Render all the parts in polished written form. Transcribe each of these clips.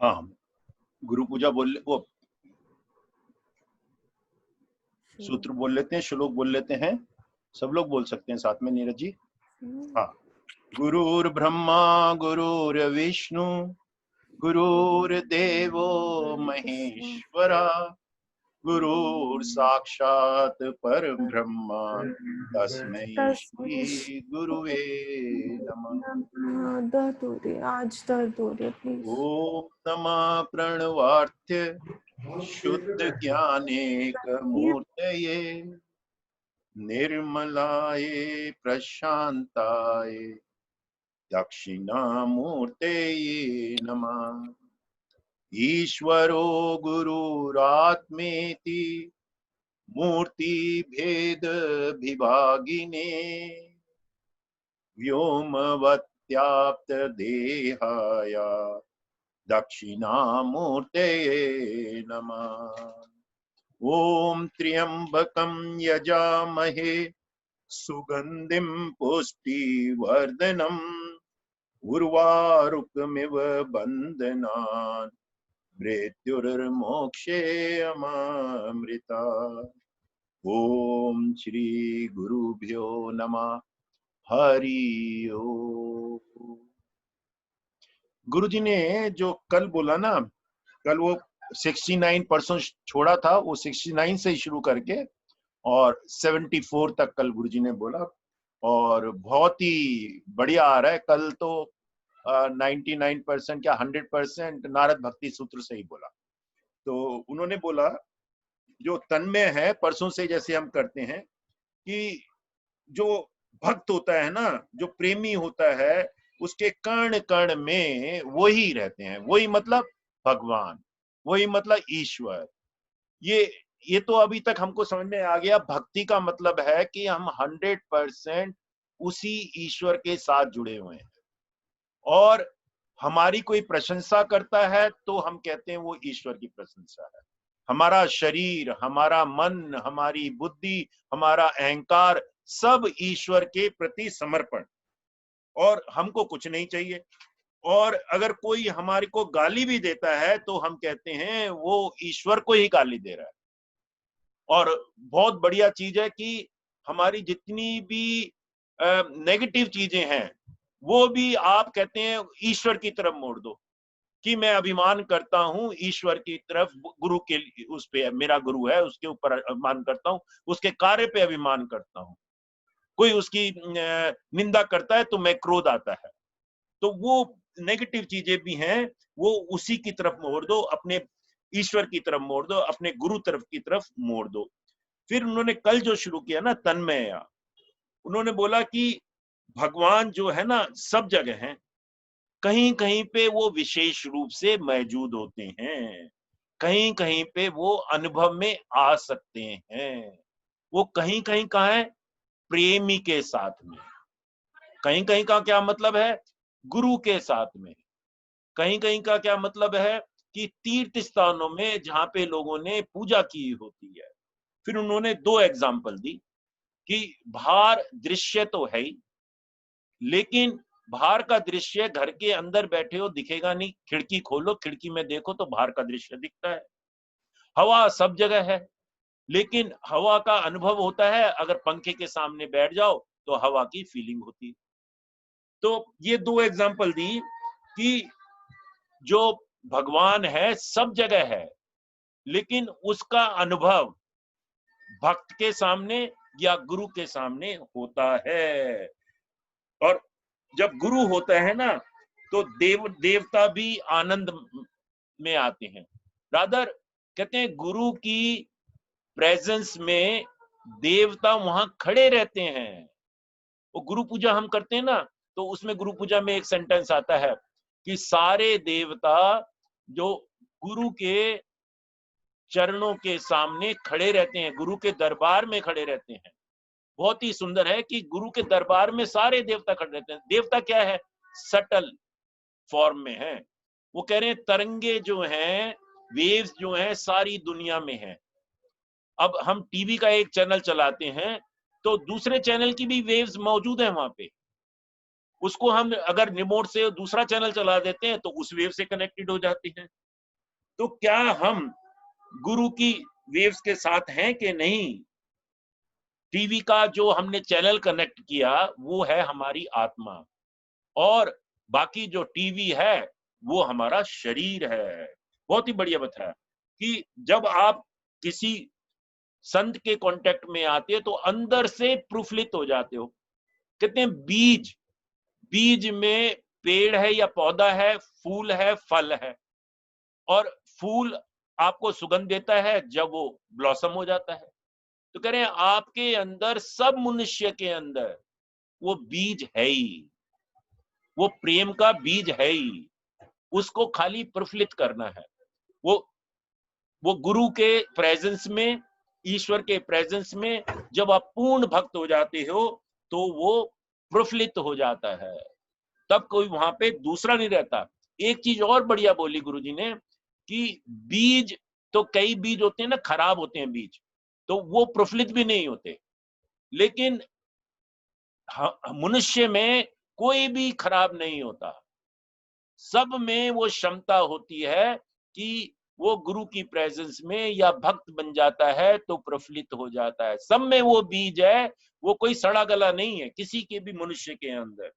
हाँ, गुरु पूजा बोल वो सूत्र बोल लेते हैं, श्लोक बोल लेते हैं, सब लोग बोल सकते हैं साथ में। नीरज जी, हाँ। गुरुर्ब्रह्मा गुरुर्विष्णु गुरुर्देवो महेश्वरा गुरुर्साक्षात् परब्रह्म तस्मै श्री गुरुवे नमः। दर्द हो रही है, आज दर्द हो रही है, प्लीज। ओम नमः प्रणवार्थ शुद्ध ज्ञानेक मूर्तये निर्मलाय प्रशांताय दक्षिणामूर्तये नमः। ईश्वरो गुरुरात्मेति मूर्ति भेद विभागिने व्योमवत्याप्त देहाय दक्षिणामूर्तये नमः। ओम त्र्यंबकं यजामहे सुगंधिं पुष्टिवर्धनम् उर्वारुकमिव बन्धनान् मृत्युर्मोक्षे अमामृता। ओम श्री गुरुभ्यो नमः। हरि ओम। गुरुजी ने जो कल बोला ना, कल वो 69% छोड़ा था, वो 69 से ही शुरू करके और 74 तक कल गुरुजी ने बोला, और बहुत ही बढ़िया आ रहा है। कल तो 99% या 100% नारद भक्ति सूत्र से ही बोला। तो उन्होंने बोला जो तन्मय है, परसों से जैसे हम करते हैं कि जो भक्त होता है ना, जो प्रेमी होता है, उसके कण कण में वही रहते हैं। वही मतलब भगवान, वही मतलब ईश्वर। ये तो अभी तक हमको समझ में आ गया। भक्ति का मतलब है कि हम 100% उसी ईश्वर के साथ जुड़े हुए हैं, और हमारी कोई प्रशंसा करता है तो हम कहते हैं वो ईश्वर की प्रशंसा है। हमारा शरीर, हमारा मन, हमारी बुद्धि, हमारा अहंकार, सब ईश्वर के प्रति समर्पण, और हमको कुछ नहीं चाहिए। और अगर कोई हमारे को गाली भी देता है तो हम कहते हैं वो ईश्वर को ही गाली दे रहा है। और बहुत बढ़िया चीज है कि हमारी जितनी भी नेगेटिव चीजें हैं वो भी आप कहते हैं ईश्वर की तरफ मोड़ दो, कि मैं अभिमान करता हूं ईश्वर की तरफ, गुरु के उस पे, मेरा गुरु है उसके ऊपर अभिमान करता हूं, उसके कार्य पे अभिमान करता हूं। कोई उसकी निंदा करता है तो मैं क्रोध आता है। तो वो नेगेटिव चीजें भी हैं, वो उसी की तरफ मोड़ दो, अपने ईश्वर की तरफ मोड़ दो, अपने गुरु तरफ की तरफ मोड़ दो। फिर उन्होंने कल जो शुरू किया ना तन्मय, उन्होंने बोला कि भगवान जो है ना सब जगह हैं, कहीं कहीं पे वो विशेष रूप से मौजूद होते हैं, कहीं कहीं पे वो अनुभव में आ सकते हैं। वो कहीं कहीं कहाँ है? प्रेमी के साथ में। कहीं कहीं का क्या मतलब है? गुरु के साथ में। कहीं कहीं का क्या मतलब है? कि तीर्थ स्थानों में जहां पे लोगों ने पूजा की होती है। फिर उन्होंने दो एग्जाम्पल दी कि बाहर दृश्य तो है ही, लेकिन बाहर का दृश्य घर के अंदर बैठे हो दिखेगा नहीं। खिड़की खोलो, खिड़की में देखो तो बाहर का दृश्य दिखता है। हवा सब जगह है, लेकिन हवा का अनुभव होता है अगर पंखे के सामने बैठ जाओ तो हवा की फीलिंग होती है। तो ये दो एग्जांपल दी कि जो भगवान है सब जगह है, लेकिन उसका अनुभव भक्त के सामने या गुरु के सामने होता है। और जब गुरु होता है ना तो देवता भी आनंद में आते हैं। रादर कहते हैं गुरु की प्रेजेंस में देवता वहां खड़े रहते हैं। वो गुरु पूजा हम करते हैं ना, तो उसमें गुरु पूजा में एक सेंटेंस आता है कि सारे देवता जो गुरु के चरणों के सामने खड़े रहते हैं, गुरु के दरबार में खड़े रहते हैं। बहुत ही सुंदर है कि गुरु के दरबार में सारे देवता खड़े रहते हैं। देवता क्या है? सटल फॉर्म में है। वो कह रहे हैं तरंगे जो हैं, वेव्स जो हैं, सारी दुनिया में है। अब हम टीवी का एक चैनल चलाते हैं तो दूसरे चैनल की भी वेव्स मौजूद है वहां पे। उसको हम अगर रिमोट से दूसरा चैनल चला देते हैं तो उस वेव से कनेक्टेड हो जाती है। तो क्या हम गुरु की वेव्स के साथ हैं कि नहीं? टीवी का जो हमने चैनल कनेक्ट किया वो है हमारी आत्मा, और बाकी जो टीवी है वो हमारा शरीर है। बहुत ही बढ़िया बताया कि जब आप किसी संत के कांटेक्ट में आते हो तो अंदर से प्रफुल्लित हो जाते हो। कहते हैं बीज, बीज में पेड़ है या पौधा है, फूल है, फल है, और फूल आपको सुगंध देता है जब वो ब्लॉसम हो जाता है। तो कह रहे हैं आपके अंदर, सब मनुष्य के अंदर वो बीज है ही, वो प्रेम का बीज है ही, उसको खाली प्रफुल्लित करना है। वो वो गुरु के प्रेजेंस में, ईश्वर के प्रेजेंस में जब आप पूर्ण भक्त हो जाते हो तो वो प्रफुल्लित हो जाता है, तब कोई वहां पे दूसरा नहीं रहता। एक चीज और बढ़िया बोली गुरुजी ने कि बीज, तो कई बीज होते हैं ना, खराब होते हैं बीज, तो वो प्रफुल्लित भी नहीं होते, लेकिन मनुष्य में कोई भी खराब नहीं होता। सब में वो क्षमता होती है कि वो गुरु की प्रेजेंस में या भक्त बन जाता है तो प्रफुल्लित हो जाता है। सब में वो बीज है, वो कोई सड़ा गला नहीं है किसी के भी मनुष्य के अंदर।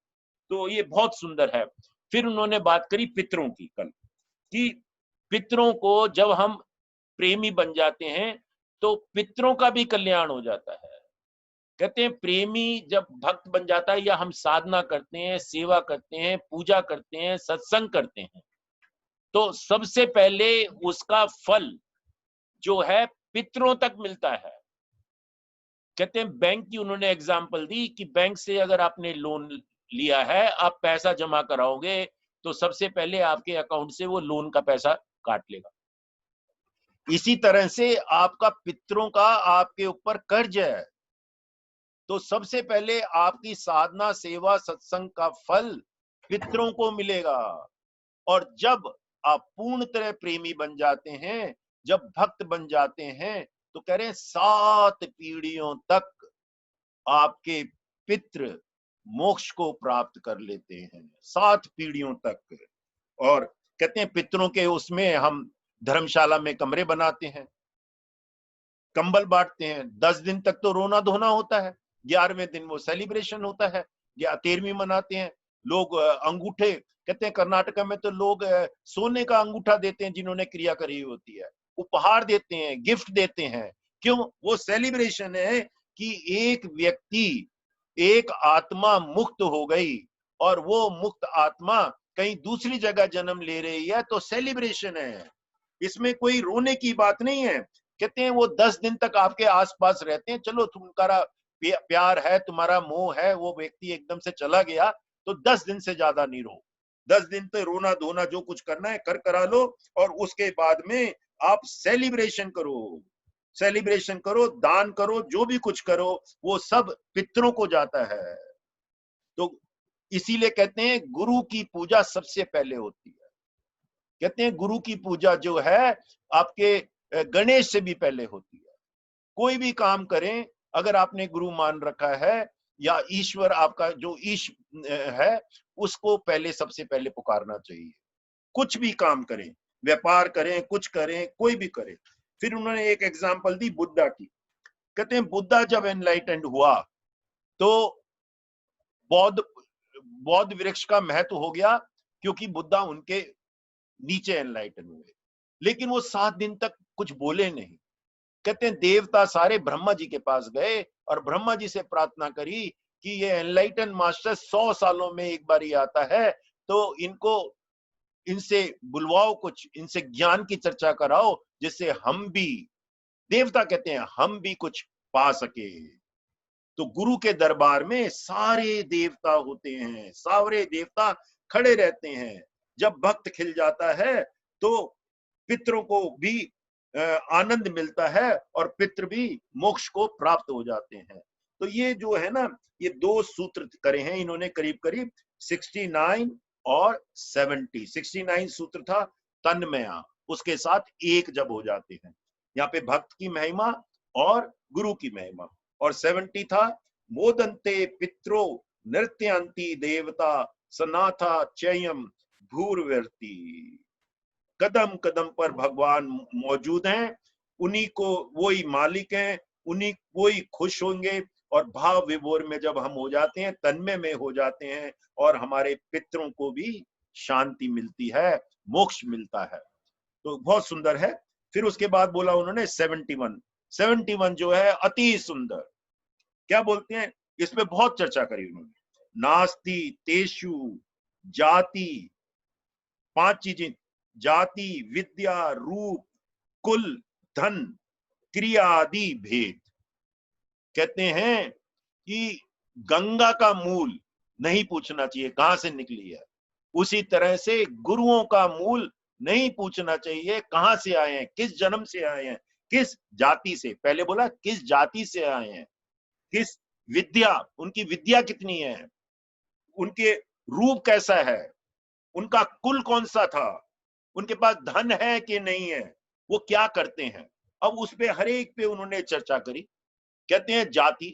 तो ये बहुत सुंदर है। फिर उन्होंने बात करी पितरों की कल, कि पितरों को जब हम प्रेमी बन जाते हैं तो पितरों का भी कल्याण हो जाता है। कहते हैं प्रेमी जब भक्त बन जाता है, या हम साधना करते हैं, सेवा करते हैं, पूजा करते हैं, सत्संग करते हैं, तो सबसे पहले उसका फल जो है पितरों तक मिलता है। कहते हैं बैंक की उन्होंने एग्जाम्पल दी कि बैंक से अगर आपने लोन लिया है, आप पैसा जमा कराओगे तो सबसे पहले आपके अकाउंट से वो लोन का पैसा काट लेगा। इसी तरह से आपका पितरों का आपके ऊपर कर्ज है, तो सबसे पहले आपकी साधना, सेवा, सत्संग का फल पितरों को मिलेगा। और जब आप पूर्ण तरह प्रेमी बन जाते हैं, जब भक्त बन जाते हैं, तो कह रहे हैं 7 पीढ़ियों तक आपके पितृ मोक्ष को प्राप्त कर लेते हैं, 7 पीढ़ियों तक। और कहते हैं पितरों के उसमें हम धर्मशाला में कमरे बनाते हैं, कंबल बांटते हैं, 10 दिन तक तो रोना धोना होता है, 11वें दिन वो सेलिब्रेशन होता है, या 13वीं मनाते हैं। लोग अंगूठे, कहते हैं कर्नाटक में तो लोग सोने का अंगूठा देते हैं जिन्होंने क्रिया करी होती है, उपहार देते हैं, गिफ्ट देते हैं। क्यों? वो सेलिब्रेशन है कि एक व्यक्ति, एक आत्मा मुक्त हो गई और वो मुक्त आत्मा कहीं दूसरी जगह जन्म ले रही है, तो सेलिब्रेशन है। इसमें कोई रोने की बात नहीं है। कहते हैं वो 10 दिन तक आपके आसपास रहते हैं। चलो तुम्हारा प्यार है, तुम्हारा मोह है, वो व्यक्ति एकदम से चला गया तो 10 दिन से ज्यादा नहीं रो। 10 दिन तो रोना धोना जो कुछ करना है कर करा लो, और उसके बाद में आप सेलिब्रेशन करो, सेलिब्रेशन करो, दान करो, जो भी कुछ करो वो सब पितरों को जाता है। तो इसीलिए कहते हैं गुरु की पूजा सबसे पहले होती है। कहते हैं गुरु की पूजा जो है आपके गणेश से भी पहले होती है। कोई भी काम करें, अगर आपने गुरु मान रखा है या ईश्वर आपका जो ईश है, उसको पहले सबसे पहले पुकारना चाहिए। कुछ भी काम करें, व्यापार करें, कुछ करें, कोई भी करें। फिर उन्होंने एक एग्जांपल दी बुद्धा की। कहते हैं बुद्धा जब एनलाइटेंड हुआ तो बौद्ध बौद्ध वृक्ष का महत्व हो गया, क्योंकि बुद्धा उनके नीचे एनलाइटन हुए, लेकिन वो 7 दिन तक कुछ बोले नहीं। कहते हैं देवता सारे ब्रह्मा जी के पास गए और ब्रह्मा जी से प्रार्थना करी कि ये एनलाइटन मास्टर 100 सालों में एक बार ही आता है, तो इनको, इनसे बुलवाओ, कुछ इनसे ज्ञान की चर्चा कराओ, जिससे हम भी, देवता कहते हैं, हम भी कुछ पा सके। तो गुरु के दरबार में सारे देवता होते हैं, सारे देवता खड़े रहते हैं। जब भक्त खिल जाता है तो पितरों को भी आनंद मिलता है और पितृ भी मोक्ष को प्राप्त हो जाते हैं। तो ये जो है ना, ये 2 सूत्र करे हैं इन्होंने, करीब करीब 69 और 70। 69 सूत्र था तन्मया, उसके साथ एक जब हो जाते हैं, यहाँ पे भक्त की महिमा और गुरु की महिमा। और 70 था मोदन्ते पित्रो नृत्यंती देवता सनाथा चयम भूर्वर्ती। कदम कदम पर भगवान मौजूद हैं, उन्हीं को वही मालिक हैं, उन्हीं वही खुश होंगे। और भाव विभोर में जब हम हो जाते हैं, तन्मय में हो जाते हैं, और हमारे पितरों को भी शांति मिलती है, मोक्ष मिलता है। तो बहुत सुंदर है। फिर उसके बाद बोला उन्होंने 71 जो है अति सुंदर। क्या बोलते हैं, इसमें बहुत चर्चा करी उन्होंने। नास्ति तेषु जाति, 5 चीजें, जाति, विद्या, रूप, कुल, धन, क्रिया आदि भेद। कहते हैं कि गंगा का मूल नहीं पूछना चाहिए कहां से निकली है, उसी तरह से गुरुओं का मूल नहीं पूछना चाहिए कहां से आए हैं, किस जन्म से आए हैं, किस जाति से। पहले बोला किस जाति से आए हैं, किस विद्या, उनकी विद्या कितनी है, उनके रूप कैसा है, उनका कुल कौन सा था, उनके पास धन है कि नहीं है, वो क्या करते हैं। अब उस पे हर एक पे उन्होंने चर्चा करी। कहते हैं जाति,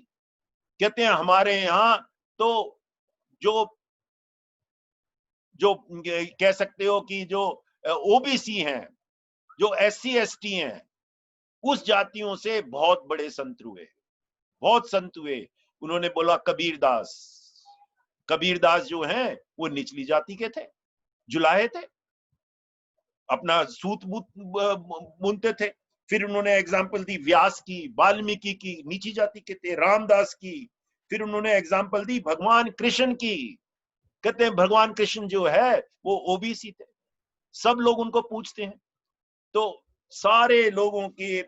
कहते हैं हमारे यहाँ तो जो जो कह सकते हो कि जो ओबीसी हैं, जो SC ST हैं, उस जातियों से बहुत बड़े संत हुए, बहुत संत हुए। उन्होंने बोला कबीरदास, कबीरदास जो हैं वो निचली जाति के थे, जुलाहे थे, अपना सूत बुनते थे। फिर उन्होंने एग्जाम्पल दी व्यास की, वाल्मीकि की, नीची जाति के थे, रामदास की। फिर उन्होंने एग्जाम्पल दी भगवान कृष्ण की। कहते हैं भगवान कृष्ण जो है वो ओबीसी थे, सब लोग उनको पूछते हैं। तो सारे लोगों के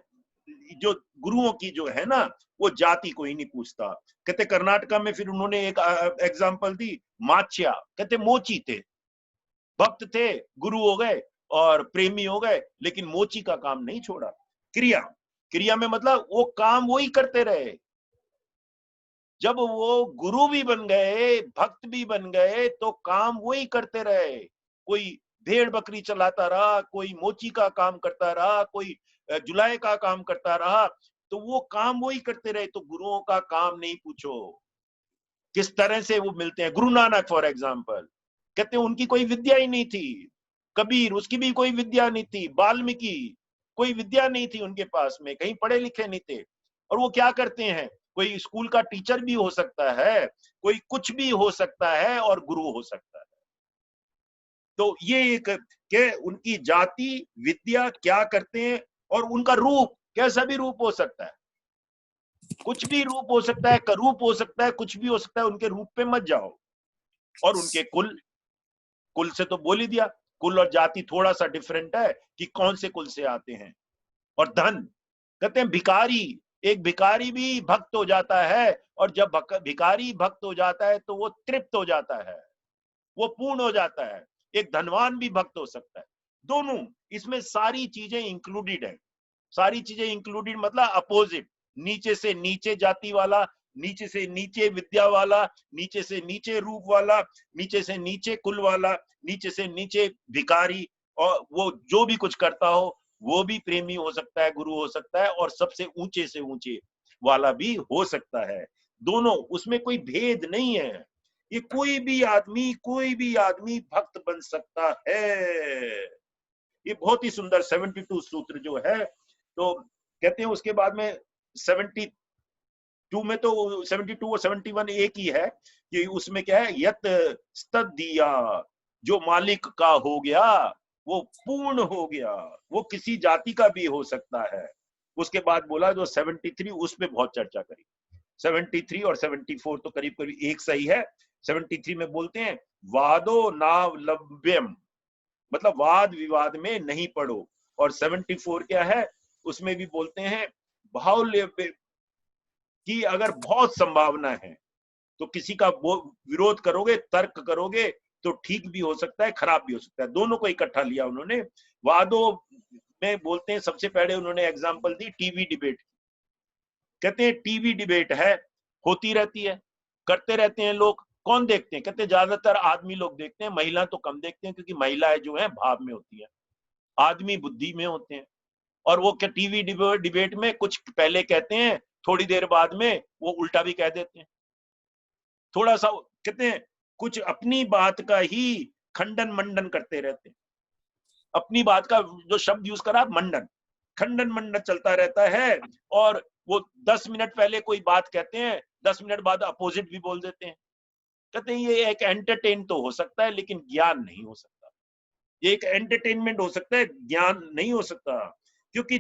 जो गुरुओं की जो है ना, वो जाति को ही नहीं पूछता। कहते कर्नाटका में फिर उन्होंने एक एग्जाम्पल दी माच्या, कहते मोची थे, भक्त थे, गुरु हो गए और प्रेमी हो गए, लेकिन मोची का काम नहीं छोड़ा। क्रिया, क्रिया में मतलब वो काम वो ही करते रहे। जब वो गुरु भी बन गए, भक्त भी बन गए, तो काम वो ही करते रहे। कोई भेड़ बकरी चलाता रहा, कोई मोची का काम करता रहा, कोई जुलाई का काम करता रहा, तो वो काम वो ही करते रहे। तो गुरुओं का काम नहीं पूछो किस तरह से वो मिलते हैं। गुरु नानक फॉर एग्जाम्पल, कहते हैं उनकी कोई विद्या ही नहीं थी। कबीर, उसकी भी कोई विद्या नहीं थी। वाल्मीकि, कोई विद्या नहीं थी उनके पास में, कहीं पढ़े लिखे नहीं थे। और वो क्या करते हैं, कोई स्कूल का टीचर भी हो सकता है, कोई कुछ भी हो सकता है, और गुरु हो सकता है। तो ये एक के उनकी जाति, विद्या, क्या करते हैं, और उनका रूप, कैसा भी रूप हो सकता है, कुछ भी रूप हो सकता है, करूप हो सकता है, कुछ भी हो सकता है, उनके रूप पे मत जाओ। और उनके कुल, कुल से तो बोल ही दिया, कुल और जाति थोड़ा सा डिफरेंट है कि कौन से कुल से आते हैं। और धन, कहते हैं भिखारी, एक भिखारी भी भक्त हो जाता है, और जब भिखारी भक्त हो जाता है तो वो तृप्त हो जाता है, वो पूर्ण हो जाता है। एक धनवान भी भक्त हो सकता है। दोनों, इसमें सारी चीजें इंक्लूडेड है। सारी चीजें इंक्लूडेड मतलब अपोजिट, नीचे से नीचे जाति वाला, नीचे से नीचे विद्या वाला, नीचे से नीचे रूप वाला, नीचे से नीचे कुल वाला, नीचे से नीचे भिखारी, और वो जो भी कुछ करता हो वो भी प्रेमी हो सकता है, गुरु हो सकता है, और सबसे ऊंचे से ऊंचे वाला भी हो सकता है। दोनों, उसमें कोई भेद नहीं है। ये कोई भी आदमी भक्त बन सकता है। ये बहुत ही सुंदर 72 सूत्र जो है। तो कहते हैं उसके बाद में 72 में, तो 72 और 71 एक ही है कि उसमें क्या है, यत स्तद दिया, जो मालिक का हो गया वो पूर्ण हो गया, वो किसी जाति का भी हो सकता है। उसके बाद बोला जो 73, उस पर बहुत चर्चा करी। 73 और 74 तो करीब करीब एक सही है। 73 में बोलते हैं वादो नावलव्यम, मतलब वाद विवाद में नहीं पड़ो। और 74 क्या है, उसमें भी बोलते हैं बाहुल्य की अगर बहुत संभावना है तो किसी का विरोध करोगे, तर्क करोगे, तो ठीक भी हो सकता है, खराब भी हो सकता है। दोनों को इकट्ठा लिया उन्होंने। वादों में बोलते हैं, सबसे पहले उन्होंने एग्जांपल दी टीवी डिबेट। कहते हैं टीवी डिबेट है, होती रहती है, करते रहते हैं लोग। कौन देखते हैं, कहते ज्यादातर आदमी लोग देखते हैं, महिला तो कम देखते हैं, क्योंकि महिलाएं जो है भाव में होती है, आदमी बुद्धि में होते हैं। और वो क्या टीवी डिबेट में कुछ पहले कहते हैं, थोड़ी देर बाद में वो उल्टा भी कह देते हैं। थोड़ा सा कहते हैं कुछ अपनी बात का ही खंडन मंडन करते रहते हैं। अपनी बात का जो शब्द यूज करा, मंडन, खंडन मंडन चलता रहता है। और वो 10 मिनट पहले कोई बात कहते हैं, 10 मिनट बाद अपोजिट भी बोल देते हैं। कहते हैं ये एक एंटरटेन तो हो सकता है, लेकिन ज्ञान नहीं हो सकता। ये एक एंटरटेनमेंट हो सकता है, ज्ञान नहीं हो सकता। क्योंकि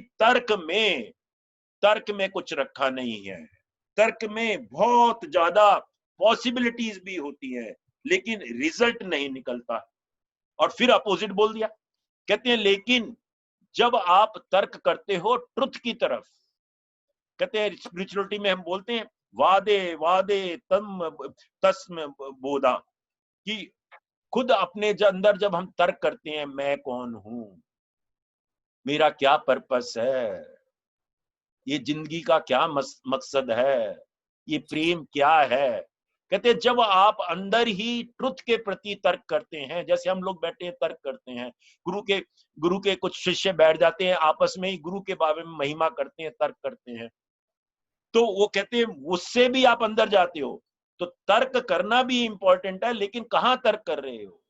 तर्क में कुछ रखा नहीं है। तर्क में बहुत ज्यादा पॉसिबिलिटीज भी होती हैं, लेकिन रिजल्ट नहीं निकलता। और फिर अपोजिट बोल दिया। कहते हैं लेकिन जब आप तर्क करते हो ट्रुथ की तरफ, कहते हैं स्पिरिचुअलिटी में हम बोलते हैं वादे वादे तम तस्म बोधा, कि खुद अपने अंदर जब हम तर्क करते हैं, मैं कौन हूं, मेरा क्या पर्पस है, ये जिंदगी का क्या मकसद है, ये प्रेम क्या है। कहते हैं जब आप अंदर ही ट्रुथ के प्रति तर्क करते हैं, जैसे हम लोग बैठे तर्क करते हैं, गुरु के कुछ शिष्य बैठ जाते हैं, आपस में ही गुरु के बारे में महिमा करते हैं, तर्क करते हैं, तो वो कहते हैं उससे भी आप अंदर जाते हो। तो तर्क करना भी इंपॉर्टेंट है, लेकिन कहां तर्क कर रहे हो,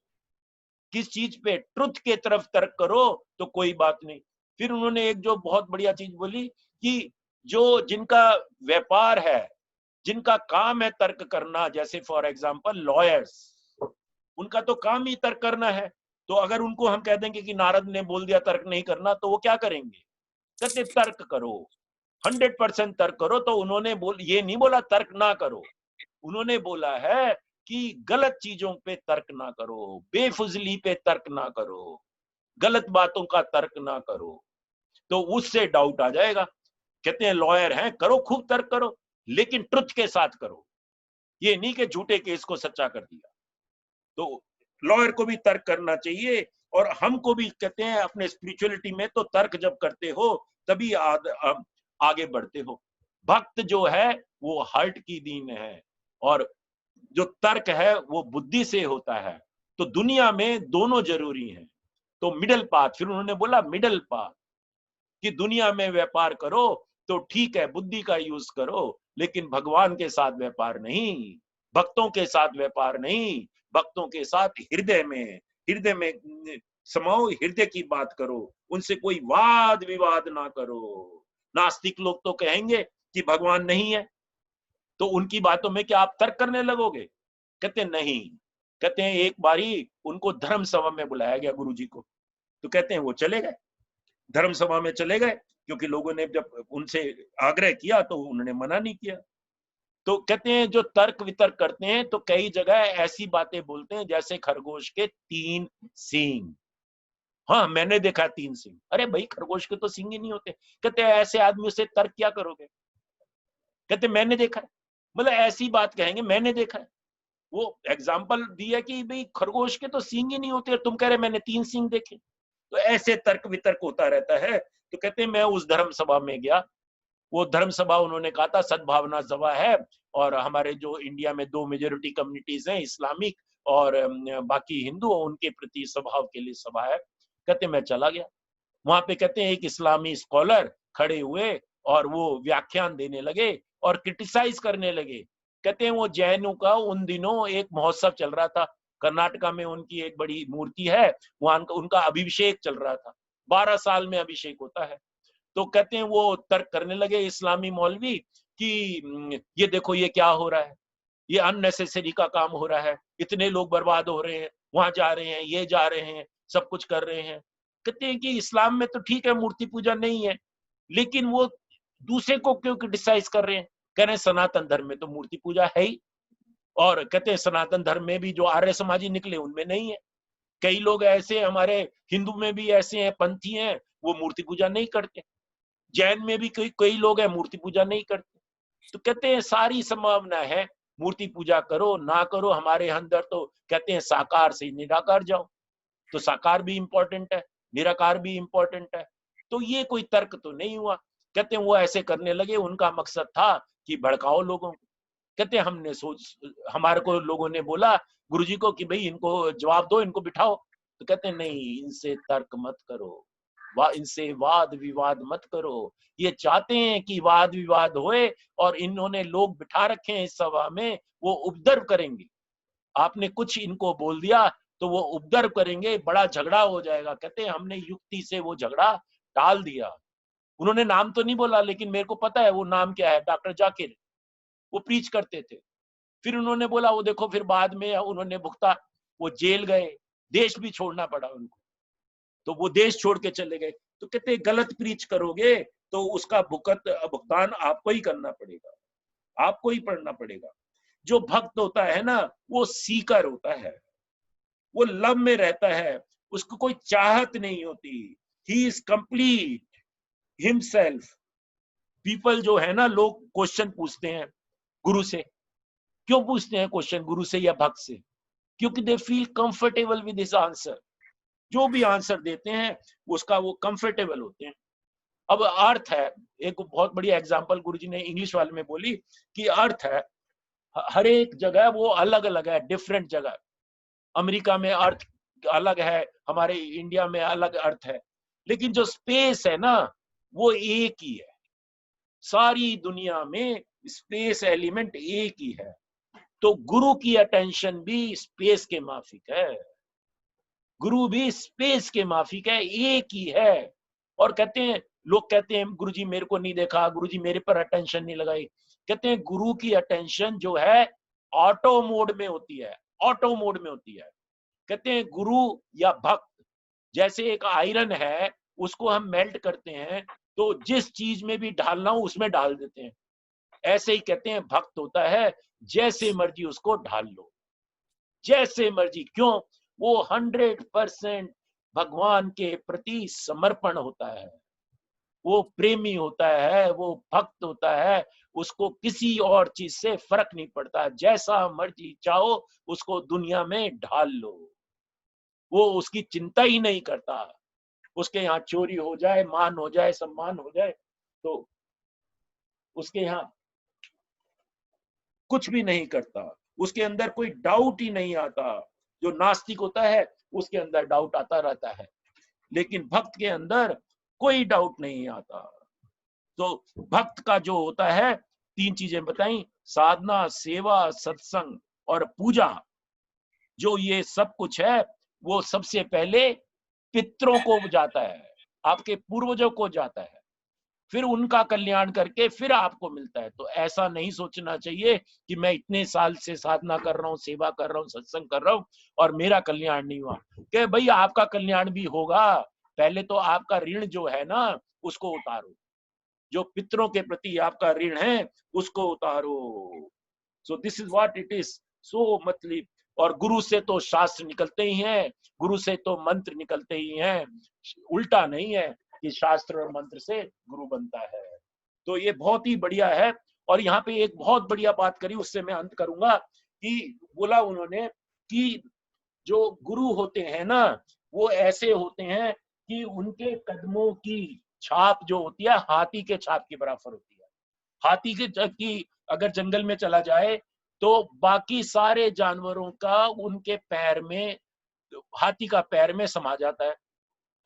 किस चीज पे, ट्रुथ के तरफ तर्क करो तो कोई बात नहीं। फिर उन्होंने एक जो बहुत बढ़िया चीज बोली कि जो जिनका व्यापार है, जिनका काम है तर्क करना, जैसे फॉर एग्जांपल लॉयर्स, उनका तो काम ही तर्क करना है। तो अगर उनको हम कह देंगे कि नारद ने बोल दिया तर्क नहीं करना, तो वो क्या करेंगे? कहते तर्क करो, 100% तर्क करो। तो उन्होंने ये नहीं बोला तर्क ना करो, उन्होंने बोला है कि गलत चीजों पे तर्क ना करो, बेफुजली पे तर्क ना करो, गलत बातों का तर्क ना करो, तो उससे डाउट आ जाएगा। कहते हैं लॉयर हैं, करो खूब तर्क करो, लेकिन ट्रुथ के साथ करो, ये नहीं कि झूठे केस को सच्चा कर दिया। तो लॉयर को भी तर्क करना चाहिए, और हमको भी कहते हैं अपने स्पिरिचुअलिटी में तो तर्क जब करते हो तभी आगे बढ़ते हो। भक्त जो है वो हार्ट की दीन है, और जो तर्क है वो बुद्धि से होता है। तो दुनिया में दोनों जरूरी हैं। तो मिडल पाथ, फिर उन्होंने बोला मिडल पाथ, कि दुनिया में व्यापार करो तो ठीक है, बुद्धि का यूज करो, लेकिन भगवान के साथ व्यापार नहीं, भक्तों के साथ व्यापार नहीं, भक्तों के साथ हृदय में समाओ, हृदय की बात करो, उनसे कोई वाद विवाद ना करो। नास्तिक लोग तो कहेंगे कि भगवान नहीं है, तो उनकी बातों में क्या आप तर्क करने लगोगे? कहते नहीं। कहते हैं एक बारी उनको धर्म सभा में बुलाया गया गुरु जी को, तो कहते हैं वो चले गए, धर्म सभा में चले गए, क्योंकि लोगों ने जब उनसे आग्रह किया तो उन्होंने मना नहीं किया। तो कहते हैं जो तर्क वितर्क करते हैं तो कई जगह ऐसी बातें बोलते हैं जैसे खरगोश के 3 सींग। हाँ, मैंने देखा 3 सींग। अरे भाई, खरगोश के तो सींग ही नहीं होते। कहते हैं ऐसे आदमी से तर्क क्या करोगे? कहते मैंने देखा है। मतलब ऐसी बात कहेंगे मैंने देखा है। वो एग्जाम्पल दिया कि भाई खरगोश के तो सींग ही नहीं होते, तुम कह रहे मैंने 3 सींग देखे। तो ऐसे तर्क वितर्क होता रहता है। तो कहते हैं मैं उस धर्म सभा में गया। वो धर्म सभा उन्होंने कहा था सद्भावना सभा है, और हमारे जो इंडिया में 2 मेजोरिटी कम्युनिटीज हैं, इस्लामिक और बाकी हिंदू, उनके प्रति स्वभाव के लिए सभा है। कहते मैं चला गया वहां पे। कहते हैं एक इस्लामी स्कॉलर खड़े हुए और वो व्याख्यान देने लगे और क्रिटिसाइज करने लगे। कहते हैं वो जैनों का उन दिनों एक महोत्सव चल रहा था, कर्नाटका में उनकी एक बड़ी मूर्ति है, वहां उनका अभिषेक चल रहा था, 12 साल में अभिषेक होता है। तो कहते हैं वो तर्क करने लगे इस्लामी मौलवी कि ये देखो ये क्या हो रहा है, ये अननेसेसरी का काम हो रहा है, इतने लोग बर्बाद हो रहे हैं, वहां जा रहे हैं, ये जा रहे हैं, सब कुछ कर रहे हैं। कहते हैं कि इस्लाम में तो ठीक है मूर्ति पूजा नहीं है, लेकिन वो दूसरे को क्यों क्रिटिसाइज कर रहे हैं? कह रहे हैं सनातन धर्म में तो मूर्ति पूजा है ही, और कहते हैं सनातन धर्म में भी जो आर्य समाजी निकले उनमें नहीं है। कई लोग ऐसे हमारे हिंदू में भी ऐसे हैं, पंथी हैं, वो मूर्ति पूजा नहीं करते। जैन में भी कई कई लोग हैं मूर्ति पूजा नहीं करते। तो कहते हैं सारी संभावना है, मूर्ति पूजा करो ना करो, हमारे अंदर तो कहते हैं साकार से निराकार जाओ। तो साकार भी इंपॉर्टेंट है, निराकार भी इंपॉर्टेंट है। तो ये कोई तर्क तो नहीं हुआ। कहते हैं वो ऐसे करने लगे, उनका मकसद था कि भड़काओ लोगों को। कहते हैं हमने हमारे को लोगों ने बोला गुरुजी को कि भाई इनको जवाब दो, इनको बिठाओ। तो कहते हैं नहीं, इनसे तर्क मत करो, इनसे वाद विवाद मत करो। ये चाहते हैं कि वाद विवाद होए, और इन्होंने लोग बिठा रखे हैं इस सभा में, वो उपद्रव करेंगे। आपने कुछ इनको बोल दिया तो वो उपद्रव करेंगे, बड़ा झगड़ा हो जाएगा। कहते हैं हमने युक्ति से वो झगड़ा टाल दिया। उन्होंने नाम तो नहीं बोला, लेकिन मेरे को पता है वो नाम क्या है, डॉक्टर जाकिर। वो प्रीच करते थे। फिर उन्होंने बोला, वो देखो फिर बाद में उन्होंने भुगता, वो जेल गए, देश भी छोड़ना पड़ा उनको, तो वो देश छोड़ के चले गए। तो कहते गलत प्रीच करोगे तो उसका भुगतान आपको ही करना पड़ेगा, आपको ही पढ़ना पड़ेगा। जो भक्त होता है ना, वो सीकर होता है, वो लव में रहता है, उसको कोई चाहत नहीं होती। He is complete himself. People जो है ना, लोग क्वेश्चन पूछते हैं गुरु से। क्यों पूछते हैं क्वेश्चन गुरु से या भक्त से? क्योंकि they feel comfortable with his answer. जो भी आंसर देते हैं उसका वो कंफर्टेबल होते हैं। अब अर्थ है, एक बहुत बड़ी एग्जांपल गुरुजी ने इंग्लिश वाले में बोली कि अर्थ है, हर एक जगह वो अलग अलग है, डिफरेंट जगह। अमेरिका में अर्थ अलग है, हमारे इंडिया में अलग अर्थ है, लेकिन जो स्पेस है ना वो एक ही है। सारी दुनिया में स्पेस एलिमेंट एक ही है। तो गुरु की अटेंशन भी स्पेस के माफिक है, गुरु भी स्पेस के माफिक है, एक ही है। और कहते हैं, लोग कहते हैं गुरुजी मेरे को नहीं देखा, गुरुजी मेरे पर अटेंशन नहीं लगाई। कहते हैं गुरु की अटेंशन जो है ऑटो मोड में होती है, ऑटो मोड में होती है। कहते हैं गुरु या भक्त जैसे एक आयरन है, उसको हम मेल्ट करते हैं तो जिस चीज में भी डालना हो उसमें डाल देते हैं। ऐसे ही कहते हैं भक्त होता है, जैसे मर्जी उसको ढाल लो, जैसे मर्जी। क्यों? वो 100% भगवान के प्रति समर्पण होता है, वो प्रेमी होता है, वो भक्त होता है। उसको किसी और चीज से फर्क नहीं पड़ता, जैसा मर्जी चाहो उसको दुनिया में ढाल लो। वो उसकी चिंता ही नहीं करता। उसके यहाँ चोरी हो जाए, मान हो जाए, सम्मान हो जाए, तो उसके यहाँ कुछ भी नहीं करता। उसके अंदर कोई डाउट ही नहीं आता। जो नास्तिक होता है उसके अंदर डाउट आता रहता है, लेकिन भक्त के अंदर कोई डाउट नहीं आता। तो भक्त का जो होता है, 3 चीजें बताई, साधना, सेवा, सत्संग और पूजा। जो ये सब कुछ है वो सबसे पहले पितरों को जाता है, आपके पूर्वजों को जाता है, फिर उनका कल्याण करके फिर आपको मिलता है। तो ऐसा नहीं सोचना चाहिए कि मैं इतने साल से साधना कर रहा हूँ, सेवा कर रहा हूँ, सत्संग कर रहा हूँ और मेरा कल्याण नहीं हुआ। कि भाई आपका कल्याण भी होगा, पहले तो आपका ऋण जो है ना उसको उतारो, जो पितरों के प्रति आपका ऋण है उसको उतारो। So this is what it is. So मतलब, और गुरु से तो शास्त्र निकलते ही हैं, गुरु से तो मंत्र निकलते ही हैं। उल्टा नहीं है कि शास्त्र और मंत्र से गुरु बनता है। तो ये बहुत ही बढ़िया है। और यहाँ पे एक बहुत बढ़िया बात करी, उससे मैं अंत करूंगा, कि बोला उन्होंने कि जो गुरु होते हैं ना वो ऐसे होते हैं कि उनके कदमों की छाप जो होती है हाथी के छाप के बराबर होती है। हाथी की अगर जंगल में चला जाए तो बाकी सारे जानवरों का उनके पैर में, हाथी का पैर में समा जाता है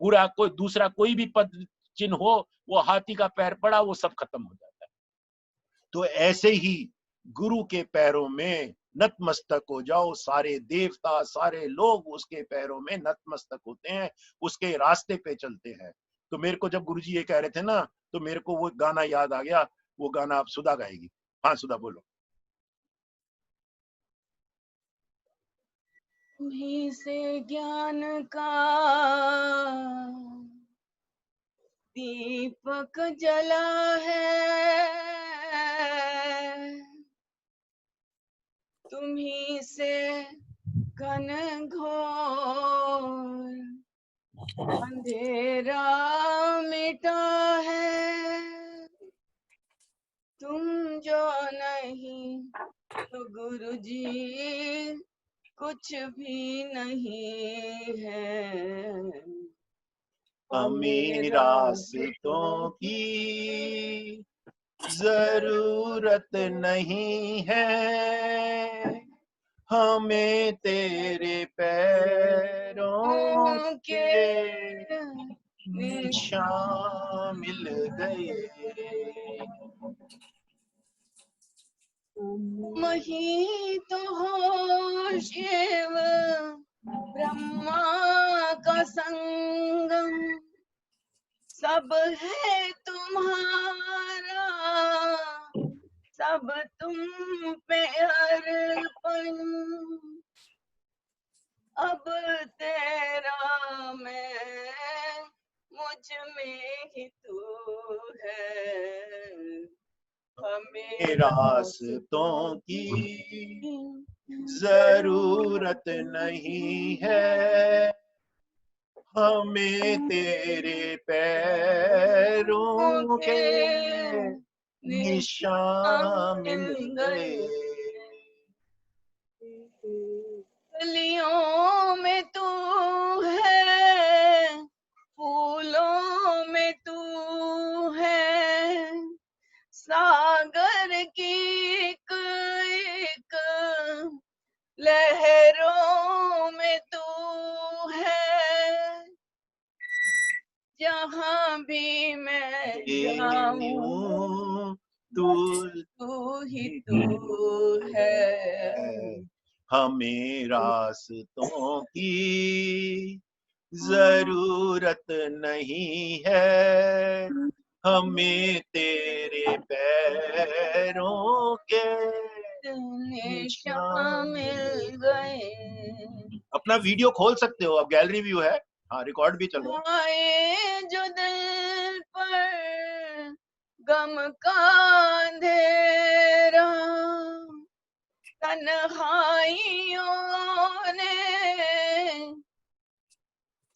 पूरा। कोई दूसरा कोई भी पद चिन्ह हो, वो हाथी का पैर पड़ा वो सब खत्म हो जाता है। तो ऐसे ही गुरु के पैरों में नतमस्तक हो जाओ। सारे देवता, सारे लोग उसके पैरों में नतमस्तक होते हैं, उसके रास्ते पे चलते हैं। तो मेरे को जब गुरुजी ये कह रहे थे ना, तो मेरे को वो गाना याद आ गया। वो गाना आप सुधा गाएगी। हाँ सुधा बोलो। तुम्हीं से ज्ञान का दीपक जला है, तुम्हीं से घन घोर अंधेरा मिटा है। तुम जो नहीं तो गुरुजी कुछ भी नहीं है। हमें रास्तों की जरूरत नहीं है, हमें तेरे पैरों के निशान मिल गए। तुम ही तो हो शिव ब्रह्मा का संगम, सब है तुम्हारा, सब तुम पे अर्पण, अब तेरा मैं, मुझ में ही तू है, हमें रास्तों की जरूरत नहीं है, हमें तेरे पैरों के निशान मिल गए। गलियों में तू है, फूलों में तू है, सागर की एक एक लहरों में तू है, जहाँ भी मैं जाऊं तू ही तू है, हमें रास्तों की जरूरत नहीं है, हमें तेरे पैरों के निशान मिल गए। अपना वीडियो खोल सकते हो, अब गैलरी व्यू है, हाँ रिकॉर्ड भी चल रहा है। आए जो दिल पर गम का अंधेरा, तन्हाइयों ने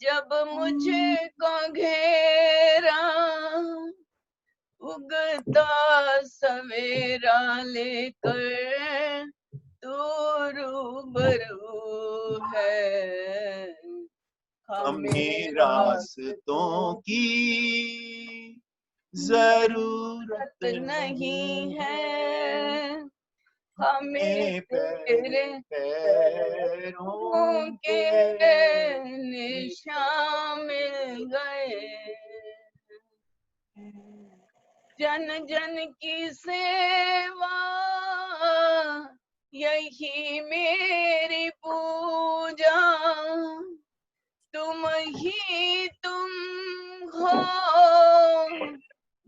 जब मुझे को घेरा, उगता सवेरा लेकर तू रूबरू है, हमें रास्तों की जरूरत नहीं है, हमें तेरे तेरे पैरों के के निशान मिल गए। जन जन की सेवा यही मेरी पूजा, तुम ही तुम हो,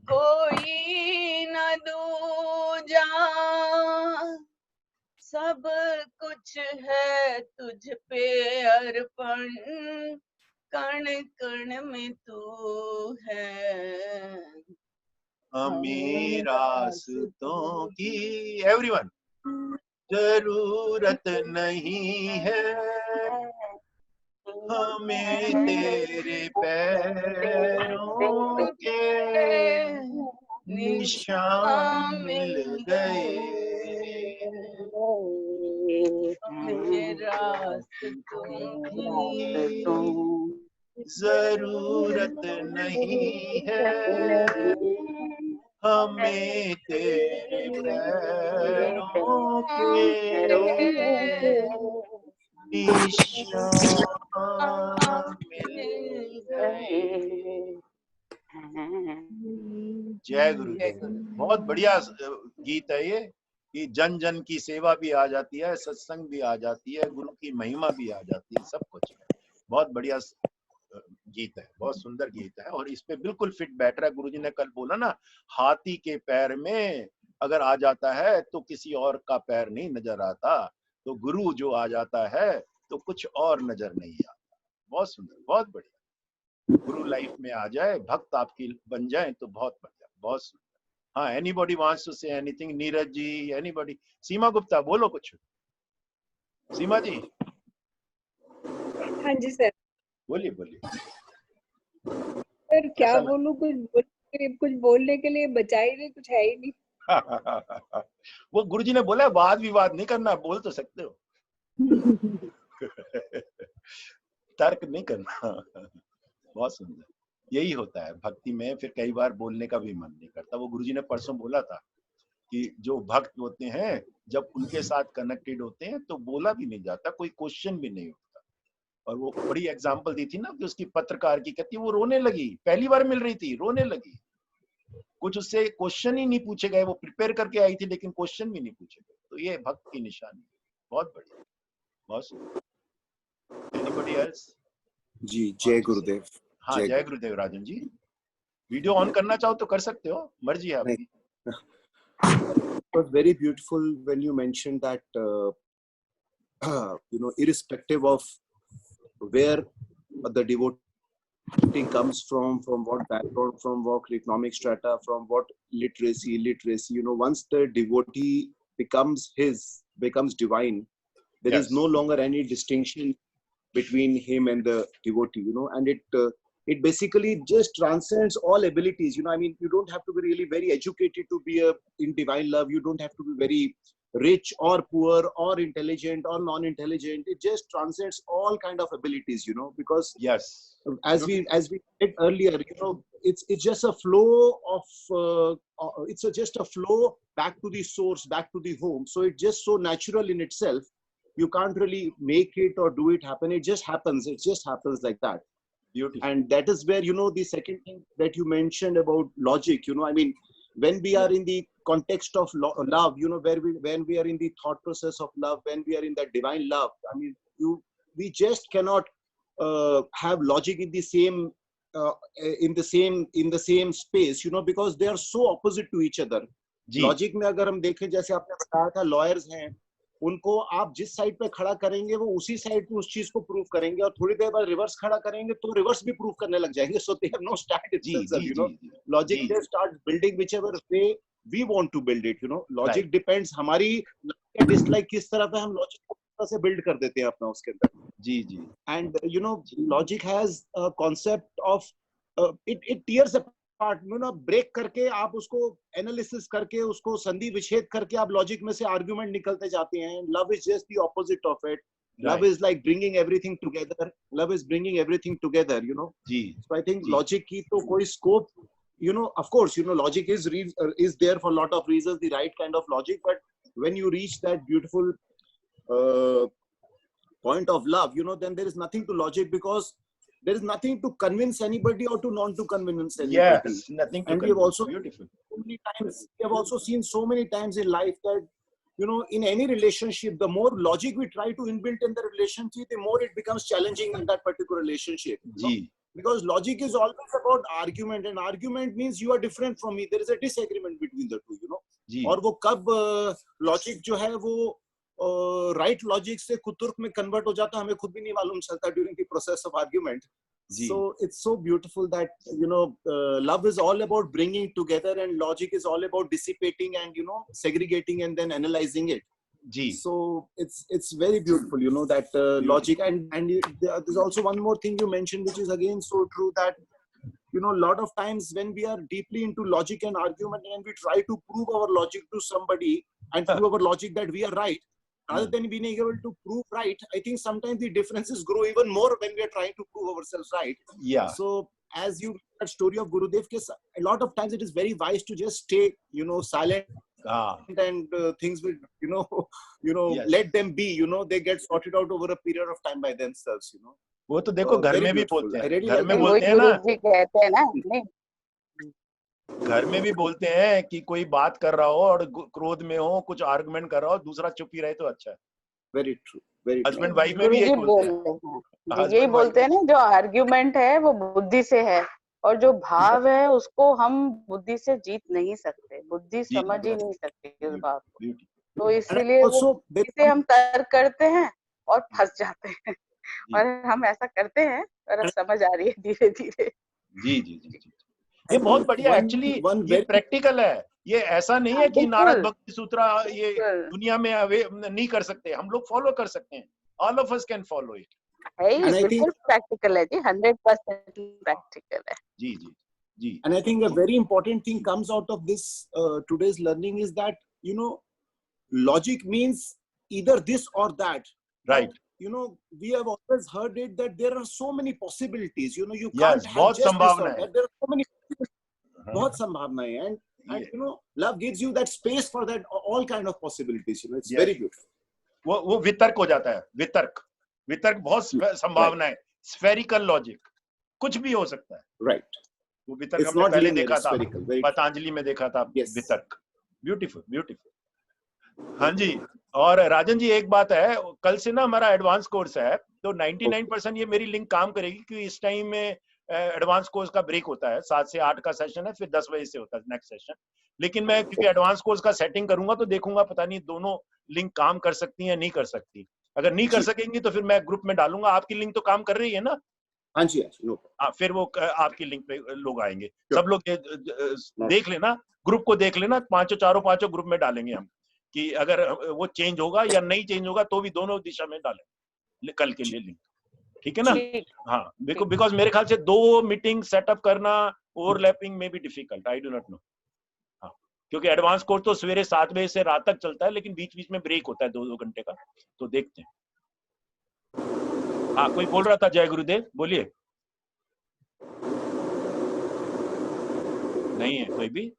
कोई न दूजा, सब कुछ है तुझ पे अर्पण, कण कण में तू है, हमें रास्तों की एवरीवन जरूरत नहीं है, हमें तेरे पैरों के निशान मिल गए। रास्तों की जरूरत नहीं है, हमें तेरे पैरों के निशान मिल गए। जय गुरु जय गुरु। बहुत बढ़िया गीत है ये, कि जन जन की सेवा भी आ जाती है, सत्संग भी आ जाती है, गुरु की महिमा भी आ जाती है, सब कुछ है। बहुत बढ़िया गीत है, बहुत सुंदर गीत है, और इस पे बिल्कुल फिट बैठ रहा है। गुरुजी ने कल बोला ना, हाथी के पैर में अगर आ जाता है तो किसी और का पैर नहीं नजर आता, तो गुरु जो आ जाता है तो कुछ और नजर नहीं आता। बहुत सुंदर, बहुत बढ़िया। गुरु लाइफ में आ जाए, भक्त आपकी बन जाए तो बहुत बढ़िया, बहुत सुंदर। हाँ, anybody wants to say anything? Neeraj ji, anybody? Seema Gupta बोलो कुछ। सीमा जी। हाँ जी सर। बोलिए बोलिए सर क्या बोलूं, कुछ बोलने के लिए बचा ही नहीं, कुछ है ही नहीं। वो गुरुजी ने बोला वाद विवाद नहीं करना, बोल तो सकते हो। तर्क नहीं करना। बहुत सुंदर, यही होता है भक्ति में, फिर कई बार बोलने का भी मन नहीं करता। वो गुरुजी ने परसों बोला था कि जो भक्त होते हैं जब उनके साथ कनेक्टेड होते हैं तो बोला भी नहीं जाता, कोई क्वेश्चन भी नहीं होता। और वो बड़ी एग्जांपल दी थी ना कि उसकी पत्रकार की, कहती वो रोने लगी, पहली बार मिल रही थी, रोने लगी। कुछ उससे क्वेश्चन ही नहीं पूछे गए, वो प्रिपेयर करके आई थी लेकिन क्वेश्चन भी नहीं पूछे गए। तो ये भक्त की निशानी है। बहुत बढ़िया। Boss, anybody else? जी, जय गुरुदेव। हाँ, जय गुरुदेव राजन जी। वीडियो ऑन करना चाहो तो कर सकते हो, मर्जी है आपकी। It was very beautiful when you mentioned that irrespective of where the devotee comes from what background, from what economic strata, from what literacy, once the devotee becomes divine, there is no longer any distinction between him and the devotee, and it basically just transcends all abilities. I mean, you don't have to be really very educated to be in divine love. You don't have to be very rich or poor or intelligent or non-intelligent. It just transcends all kind of abilities, because yes, as we said earlier, it's just a flow of just a flow back to the source, back to the home. So it's just so natural in itself. You can't really make it or do it happen. It just happens. It just happens like that. beautiful. And that is where, the second thing that you mentioned about logic, I mean, when we are in the context of love, when we are in the thought process of love, when we are in that divine love, I mean, we just cannot have logic in the same space, because they are so opposite to each other. Logic में अगर हम देखें, जैसे आपने बताया था, lawyers हैं, उनको आप जिस साइड पे खड़ा करेंगे वो उसी साइड पे उस चीज को प्रूव करेंगे, और थोड़ी देर बाद रिवर्स खड़ा करेंगे तो रिवर्स भी प्रूव करने लग जाएंगे. So they have no stand in themselves, Logic they start building whichever way we want to build it, Logic depends हमारी dislike किस तरह पे हम logic को तरह से build कर देते हैं अपना उसके अंदर. And logic has a concept of it tears apart. Break करके आप उसको एनालिसिस करके उसको संधि विच्छेद करके आप लॉजिक में से आर्गुमेंट निकलते जाते हैं. Love is just the opposite of it. Love is like bringing everything together. Love is bringing everything together, So I think logic की तो कोई scope, of course, logic is there for a lot of reasons, the right kind of logic, but when you reach that beautiful point of love, then there is nothing to logic, because there is nothing to convince anybody or to not to convince anybody. Yes, nothing to and convince. we have also seen so many times in life that, in any relationship, the more logic we try to inbuilt in the relationship, the more it becomes challenging in that particular relationship. Because logic is always about argument, and argument means you are different from me. There is a disagreement between the two, और वो कब logic जो है वो right logic से कुतुर्क में convert हो जाता है, हमें खुद भी नहीं मालूम चलता during the process of argument. So it's so beautiful that, love is all about bringing together, and logic is all about dissipating and, segregating and then analyzing it. So it's very beautiful, that logic. And there's also one more thing you mentioned, which is again so true, that, a lot of times when we are deeply into logic and argument, and we try to prove our logic to somebody and prove our logic that we are right, rather than being able to prove right, I think sometimes the differences grow even more when we are trying to prove ourselves right. So as you that story of Gurudev, a lot of times it is very wise to just stay, silent, and things will, let them be, they get sorted out over a period of time by themselves, वो तो देखो घर में भी बोलते हैं, really घर में बोलते हैं ना, घर में भी बोलते हैं कि कोई बात कर रहा हो और क्रोध में हो, कुछ आर्गुमेंट कर रहा हो, दूसरा चुप ही रहे तो अच्छा है. Very true. Very true. Husband wife में भी यही बोलते हैं. यही बोलते हैं ना, जो आर्ग्यूमेंट है वो बुद्धि से है, और जो भाव है उसको हम बुद्धि से जीत नहीं सकते. बुद्धि समझ ही नहीं सकती उस भाव को. तो इसीलिए इसे हम तर्क करते हैं और फंस जाते हैं. और हम ऐसा करते हैं और अब समझ आ रही है धीरे धीरे. जी. ये बहुत बढ़िया, एक्चुअली ये प्रैक्टिकल है. ये ऐसा नहीं है कि नारद भक्ति सूत्र ये दुनिया में नहीं कर सकते, हम लोग फॉलो कर सकते हैं. All of us can follow it. बिल्कुल प्रैक्टिकल है जी, 100% प्रैक्टिकल है. जी. And I think a very important thing comes out of this today's learning is that, logic means either this or that. Right. We have always heard it that there are so many possibilities. You can't have बहुत just संभावना this or that. There are so many. बहुत संभावनाएं, and love gives you that space for that all kind of possibilities. It's very beautiful. वो वितर्क हो जाता है. वितर्क बहुत संभावना है. स्फेरिकल लॉजिक कुछ भी हो सकता है. Right. वो वितर्क हमने पहले देखा था, पतंजलि में देखा था. वितर्क. ब्यूटीफुल. हाँ जी। और राजन जी एक बात है, कल से ना हमारा एडवांस कोर्स है, तो 99% ये मेरी लिंक काम करेगी, क्योंकि इस टाइम में एडवांस कोर्स का ब्रेक होता है, 7 से 8 का सेशन है, फिर 10 बजे से होता है नेक्स्ट सेशन। लेकिन मैं क्योंकि एडवांस कोर्स का सेटिंग करूंगा तो देखूंगा पता नहीं दोनों लिंक काम कर सकती है नहीं कर सकती। अगर नहीं कर सकेंगी तो फिर मैं ग्रुप में डालूंगा। आपकी लिंक तो काम कर रही है ना? हाँ जी, हाँ, फिर वो आपकी लिंक पे लोग आएंगे। सब लोग देख लेना, ग्रुप को देख लेना, चारों पांचों ग्रुप में डालेंगे हम, कि अगर वो चेंज होगा या नहीं चेंज होगा तो भी दोनों दिशा में डालें कल के लिए लिंक, ठीक है ना? हाँ, बिकॉज मेरे ख्याल से 2 मीटिंग सेटअप करना ओवरलैपिंग में भी difficult, I do not know. हाँ, क्योंकि एडवांस कोर्स तो सवेरे 7 बजे से रात तक चलता है, लेकिन बीच बीच में ब्रेक होता है 2-2 घंटे का, तो देखते हैं। हाँ, कोई बोल रहा था, जय गुरुदेव, बोलिए। नहीं है कोई भी?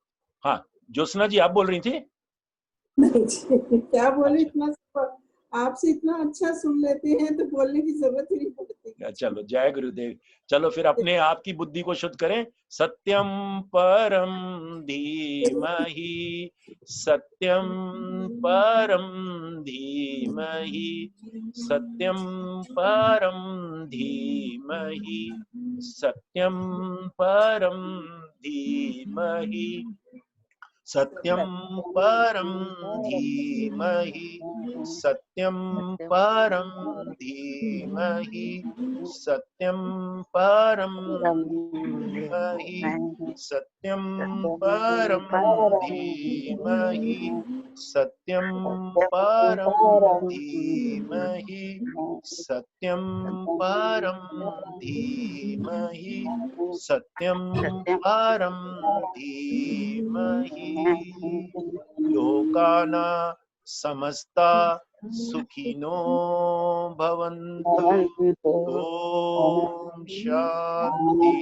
हाँ, ज्योत्सना जी आप बोल रही थी? नहीं जी, क्या बोले, इतना आपसे इतना अच्छा सुन लेते हैं तो बोलने की जरूरत ही नहीं पड़ती। चलो, जय गुरुदेव। चलो फिर अपने आप की बुद्धि को शुद्ध करें। सत्यम परम धीमहि, सत्यम परम धीमहि, सत्यम परम धीमहि, सत्यम परम धीमहि, सत्यम परम धीमहि, सत्यम परम धीमहि, सत्यम परम धीमहि, सत्यम परम धीमहि, सत्यम परम धीमहि, सत्यम परम धीमहि, सत्यम परम धीमहि। लोकाना समस्ता सुखिनो भवन्तु। ओम शांति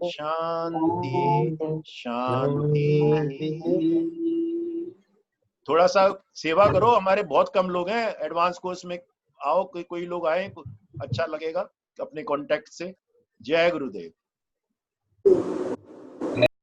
शांति शांति। थोड़ा सा सेवा करो, हमारे बहुत कम लोग हैं एडवांस कोर्स में, आओ कोई लोग आए, अच्छा लगेगा अपने कांटेक्ट से। जय गुरुदेव।